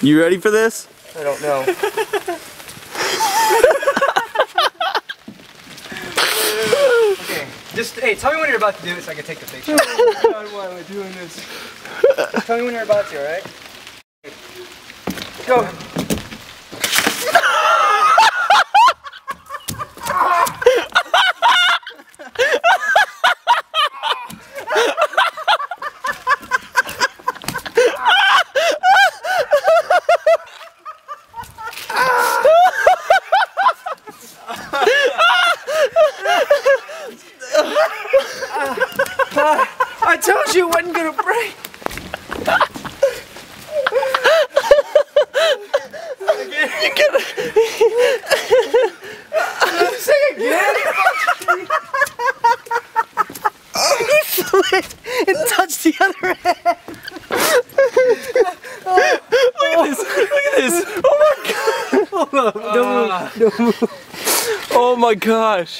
You ready for this? I don't know. Okay, just hey, tell me when you're about to do it so I can take the picture. God, why am I doing this? Tell me when you're about to, alright? Go. I told you it wasn't gonna break. You gotta say again. He slipped and touched the other end. Look at this! Oh my god! Hold on, don't move. Oh my gosh!